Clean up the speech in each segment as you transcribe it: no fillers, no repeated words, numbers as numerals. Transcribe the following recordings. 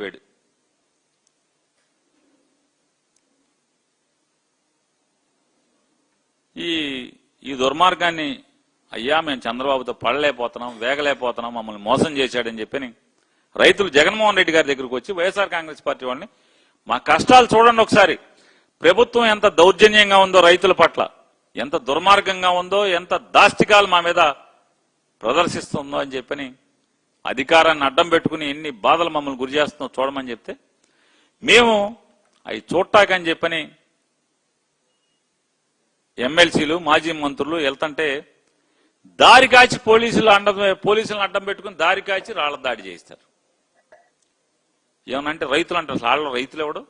వేడు ఈ దుర్మార్గాన్ని అయ్యా మేము చంద్రబాబుతో పడలేకపోతున్నాం, వేగలేకపోతున్నాం, మమ్మల్ని మోసం చేశాడని చెప్పని రైతులు జగన్మోహన్ రెడ్డి గారి దగ్గరకు వచ్చి వైఎస్ఆర్ కాంగ్రెస్ పార్టీ వాళ్ళని మా కష్టాలు చూడండి ఒకసారి, ప్రభుత్వం ఎంత దౌర్జన్యంగా ఉందో రైతుల పట్ల, ఎంత దుర్మార్గంగా ఉందో, ఎంత దాష్టికాలు మా మీద ప్రదర్శిస్తుందో అని చెప్పని అధికారాన్ని అడ్డం పెట్టుకుని ఎన్ని బాధలు మమ్మల్ని గురి చేస్తుందో చూడమని చెప్తే మేము అవి చూడటాకని చెప్పని ఎమ్మెల్సీలు మాజీ మంత్రులు వెళ్తుంటే దారి కాచి పోలీసులను అడ్డం పెట్టుకుని దారి కాచి రాళ్ల దాడి చేస్తారు. ఏమనంటే రైతులు అంటారు, వాళ్ళ రైతులు ఎవడు,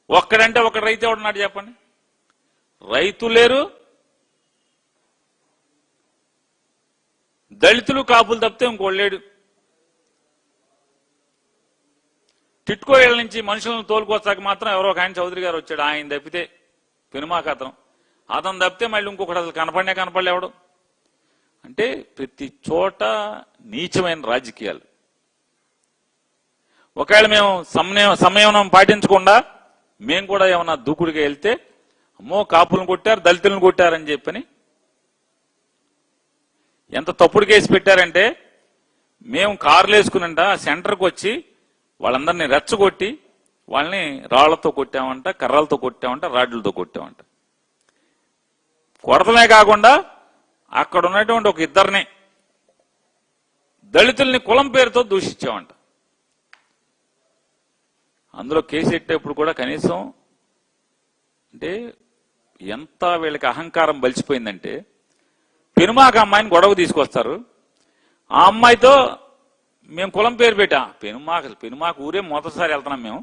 ఒక్కడంటే ఒకడు రైతు ఎవడున్నాడు చెప్పండి? రైతు లేరు, దళితులు కాపులు తప్పితే ఇంకోళ్ళు లేడు. టిట్కో ఇళ్ల నుంచి మనుషులను తోలుకొచ్చాక మాత్రం ఎవరో ఒక ఆయన చౌదరి గారు వచ్చాడు, ఆయన తప్పితే పెనుమాక అతను తప్పితే మళ్ళీ ఇంకొకటి అసలు కనపడలేవడు. అంటే ప్రతి చోట నీచమైన రాజకీయాలు. ఒకవేళ మేము సంయమనం పాటించకుండా మేము కూడా ఏమన్నా దూకుడుగా వెళ్తే అమ్మో కాపులను కొట్టారు, దళితులను కొట్టారని చెప్పని ఎంత తప్పుడు కేసు పెట్టారంటే మేము కార్లు వేసుకునంట సెంటర్కి వచ్చి వాళ్ళందరినీ రెచ్చగొట్టి వాళ్ళని రాళ్లతో కొట్టామంట, కర్రలతో కొట్టామంట, రాడ్లతో కొట్టామంట. కొడతమే కాకుండా అక్కడ ఉన్నటువంటి ఒక ఇద్దరిని దళితుల్ని కులం పేరుతో దూషించామంట. అందులో కేసు ఎట్టేప్పుడు కూడా కనీసం అంటే ఎంత వీళ్ళకి అహంకారం బలిసిపోయిందంటే పెనుమాక అమ్మాయిని గొడవ తీసుకొస్తారు, ఆ అమ్మాయితో మేము కులం పేరు పెట్టాం. పెనుమాక ఊరే మొదటిసారి వెళ్తున్నాం మేము.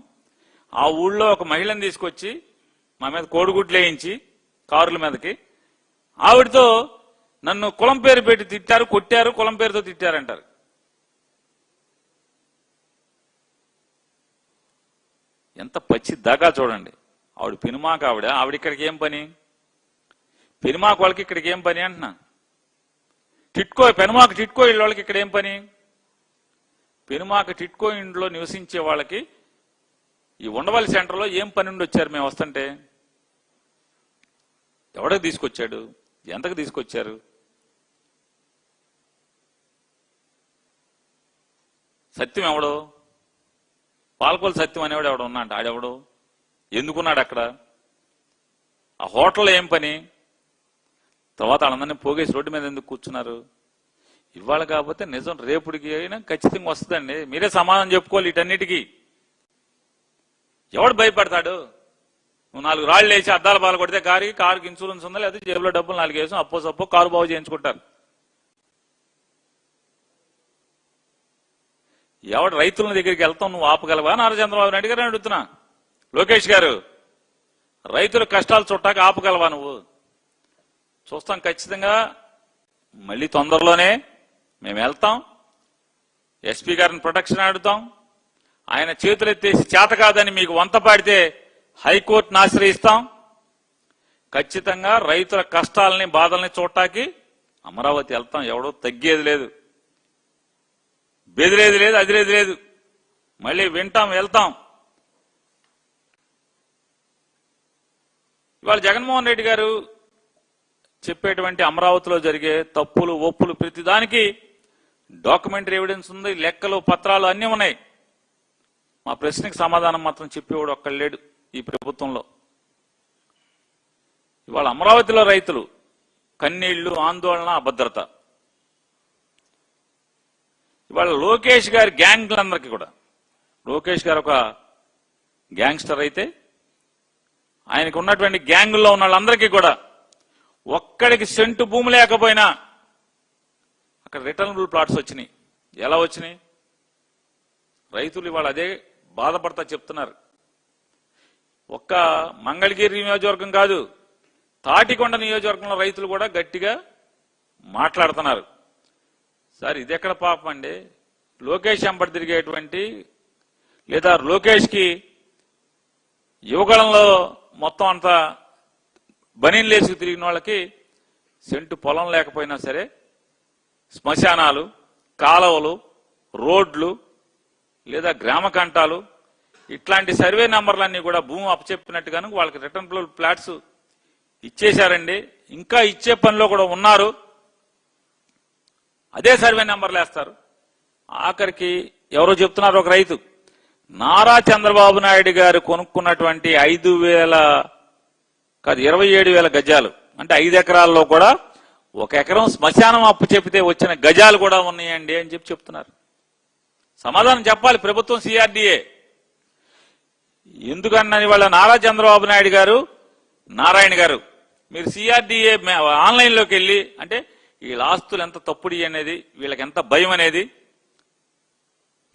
ఆ ఊళ్ళో ఒక మహిళను తీసుకొచ్చి మా మీద కోడిగుడ్లు వేయించి కారుల మీదకి ఆవిడతో నన్ను కులం పేరు పెట్టి తిట్టారు, కొట్టారు, కులం పేరుతో తిట్టారంటారు. ఎంత పచ్చి దాకా చూడండి. ఆవిడ పెనుమాక, ఆవిడ ఇక్కడికి ఏం పని? పెనుమాక వాళ్ళకి ఇక్కడికి ఏం పని అంటున్నా? పెనుమాక టిట్కో ఇళ్ళ వాళ్ళకి ఇక్కడ ఏం పని? పెనుమాక టిట్కో ఇంట్లో నివసించే వాళ్ళకి ఈ ఉండవల్లి సెంటర్లో ఏం పని ఉండి వచ్చారు? మేము వస్తుంటే ఎవడికి తీసుకొచ్చాడు, ఎంతకు తీసుకొచ్చారు? సత్యం ఎవడు? పాలకొల్లు సత్యం అనేవాడు ఎవడు ఉన్నాడు? ఆడెవడు? ఎందుకున్నాడు అక్కడ? ఆ హోటల్లో ఏం పని? తర్వాత వాళ్ళందరినీ పోగేసి రోడ్డు మీద ఎందుకు కూర్చున్నారు? ఇవాళ కాకపోతే నిజం రేపుడికి అయినా ఖచ్చితంగా వస్తుందండి. మీరే సమాధానం చెప్పుకోవాలి వీటన్నిటికీ. ఎవడు భయపడతాడు? నువ్వు 4 రాళ్లు వేసి అద్దాల బాలు కొడితే కారుకి ఇన్సూరెన్స్ ఉందా, లేదా జేబులో డబ్బులు 4 వేసాం అప్పో కారు బాగు చేయించుకుంటారు. ఎవడు రైతుల దగ్గరికి వెళ్తాం నువ్వు ఆపగలవా? నారా చంద్రబాబు నాయుడు గారు అడుగుతున్నా. లోకేష్ గారు, రైతుల కష్టాలు చుట్టాక ఆపగలవా నువ్వు? చూస్తాం ఖచ్చితంగా. మళ్ళీ తొందరలోనే మేము వెళ్తాం, ఎస్పీ గారిని ప్రొటెక్షన్ అడుగుతాం. ఆయన చేతులెత్తేసి చేత కాదని మీకు వంత పాడితే హైకోర్టును ఆశ్రయిస్తాం. ఖచ్చితంగా రైతుల కష్టాలని బాధల్ని చూడటానికి అమరావతి వెళ్తాం. ఎవడో తగ్గేది లేదు, బెదిరేది లేదు, అదిరేది లేదు. మళ్ళీ వింటాం, వెళ్తాం. ఇవాళ జగన్మోహన్ రెడ్డి గారు చెప్పేటువంటి అమరావతిలో జరిగే తప్పులు ఒప్పులు ప్రతిదానికి డాక్యుమెంటరీ ఎవిడెన్స్ ఉంది, లెక్కలు పత్రాలు అన్నీ ఉన్నాయి. మా ప్రశ్నకి సమాధానం మాత్రం చెప్పేవాడు ఒక్కడు లేడు ఈ ప్రభుత్వంలో. ఇవాళ అమరావతిలో రైతులు కన్నీళ్లు, ఆందోళన, అభద్రత. ఇవాళ లోకేష్ గారి గ్యాంగ్లందరికీ కూడా, లోకేష్ గారు ఒక గ్యాంగ్స్టర్ అయితే ఆయనకు ఉన్నటువంటి గ్యాంగుల్లో ఉన్న వాళ్ళందరికీ కూడా ఒక్కడికి సెంటు భూమి లేకపోయినా అక్కడ రిటర్నబుల్ ప్లాట్స్ వచ్చినాయి. ఎలా వచ్చినాయి? రైతులు ఇవాళ అదే బాధపడతా చెప్తున్నారు. ఒక్క మంగళగిరి నియోజకవర్గం కాదు, తాటికొండ నియోజకవర్గంలో రైతులు కూడా గట్టిగా మాట్లాడుతున్నారు. సార్ ఇదెక్కడ పాపం అండి? లోకేష్ వెంబడి తిరిగేటువంటి లేదా లోకేష్కి యువగళంలో మొత్తం అంతా బనీన్ లేసుకు తిరిగిన వాళ్ళకి సెంటు పొలం లేకపోయినా సరే శ్మశానాలు, కాలువలు, రోడ్లు లేదా గ్రామ కంటాలు ఇట్లాంటి సర్వే నంబర్లన్నీ కూడా భూమి అప్పచెప్పినట్టుగాను వాళ్ళకి రిటర్న్ ప్లాట్స్ ఇచ్చేశారండి. ఇంకా ఇచ్చే పనిలో కూడా ఉన్నారు. అదే సర్వే నెంబర్లు వేస్తారు. ఆఖరికి ఎవరో చెప్తున్నారు, ఒక రైతు నారా చంద్రబాబు నాయుడు గారు కొనుక్కున్నటువంటి 27,000 గజాలు అంటే 5 ఎకరాల్లో కూడా 1 ఎకరం శ్మశానం అప్పు చెప్తే వచ్చిన గజాలు కూడా ఉన్నాయండి అని చెప్తున్నారు. సమాధానం చెప్పాలి ప్రభుత్వం, సిఆర్డీఏ. ఎందుకన్నది వాళ్ళ నారా చంద్రబాబు నాయుడు గారు, నారాయణ గారు, మీరు సిఆర్డీఏ ఆన్లైన్లోకి వెళ్ళి అంటే వీళ్ళ ఆస్తులు ఎంత తప్పుడు అనేది, వీళ్ళకి ఎంత భయం అనేది,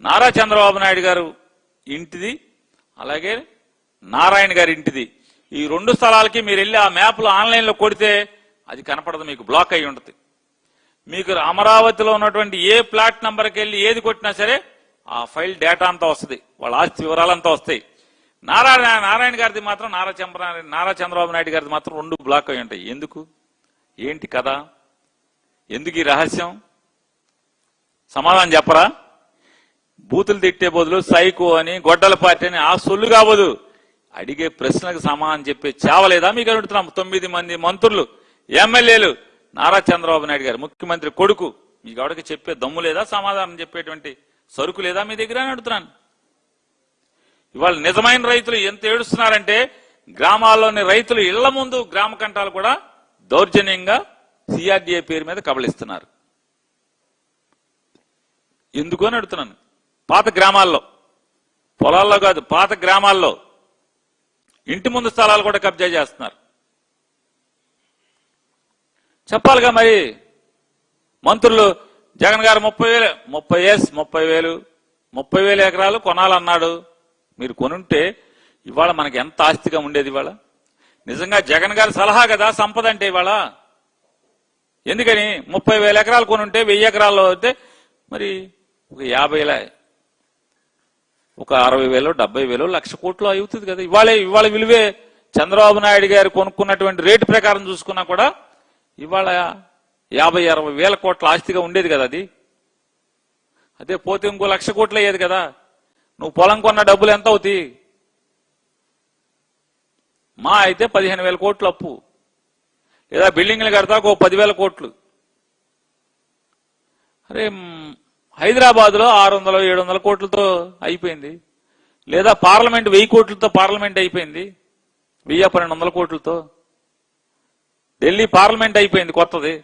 నారా చంద్రబాబు నాయుడు గారు ఇంటిది అలాగే నారాయణ గారి ఇంటిది, ఈ 2 స్థలాలకి మీరు వెళ్ళి ఆ మ్యాప్లో ఆన్లైన్లో కొడితే అది కనపడదు, మీకు బ్లాక్ అయి ఉంటుంది. మీకు అమరావతిలో ఉన్నటువంటి ఏ ప్లాట్ నంబర్కి వెళ్ళి ఏది కొట్టినా సరే ఆ ఫైల్ డేటా అంతా వస్తుంది, వాళ్ళ ఆస్తి వివరాలంతా వస్తాయి. నారాయణ గారిది మాత్రం నారా చంద్రబాబు నాయుడు గారిది మాత్రం 2 బ్లాక్ అయి ఉంటాయి. ఎందుకు, ఏంటి కదా, ఎందుకు ఈ రహస్యం? సమాధానం చెప్పరా? బూతులు తిట్టే బదులు సైకో అని, గొడ్డల పార్టీ అని ఆ సొల్లు కావదు. అడిగే ప్రశ్నలకు సమాధానం చెప్పే చావలేదా మీకు అడుగుతున్నాం. 9 మంది మంత్రులు, ఎమ్మెల్యేలు, నారా చంద్రబాబు నాయుడు గారు ముఖ్యమంత్రి కొడుకు, మీకు ఎవరికి చెప్పే దమ్ము లేదా? సమాధానం చెప్పేటువంటి సరుకు లేదా మీ దగ్గర అని అడుగుతున్నాను. ఇవాళ నిజమైన రైతులు ఎంత ఏడుస్తున్నారంటే గ్రామాల్లోని రైతులు ఇళ్ల ముందు గ్రామ కంటాలు కూడా దౌర్జన్యంగా సిఆర్డీఏ పేరు మీద కబళిస్తున్నారు. ఎందుకు అని అడుగుతున్నాను. పాత గ్రామాల్లో, పొలాల్లో కాదు, పాత గ్రామాల్లో ఇంటి ముందు స్థలాలు కూడా కబ్జా చేస్తున్నారు. చెప్పాలిగా మరి. మంత్రులు జగన్ గారు 30,000 ఎకరాలు కొనాలన్నాడు. మీరు కొనుంటే ఇవాళ మనకి ఎంత ఆస్తిగా ఉండేది. ఇవాళ నిజంగా జగన్ గారి సలహా కదా సంపద అంటే. ఇవాళ ఎందుకని 30,000 ఎకరాలు కొనుంటే 1000 ఎకరాల్లో అయితే మరి ఒక 50,000, ఒక 60,000, 70,000, 1,00,000 కోట్లు అవుతుంది కదా. ఇవాళ విలువే చంద్రబాబు నాయుడు గారు కొనుక్కున్నటువంటి రేటు ప్రకారం చూసుకున్నా కూడా ఇవాళ 50-60 కోట్ల ఆస్తిగా ఉండేది కదా అది. అదే పోతే ఇంకో 1,00,000 కోట్లు అయ్యేది కదా. నువ్వు పొలం కొన్న డబ్బులు ఎంత అవుతాయి? మా అయితే 15,000 కోట్లు అప్పు, లేదా బిల్డింగ్లు కడతాకు 10,000 కోట్లు. అరే హైదరాబాద్ లో 600-700 కోట్లతో అయిపోయింది, లేదా పార్లమెంట్ 1000 కోట్లతో పార్లమెంట్ అయిపోయింది, 1000-1200 కోట్లతో. ఢిల్లీ పార్లమెంట్ అయిపోయింది కొత్తది.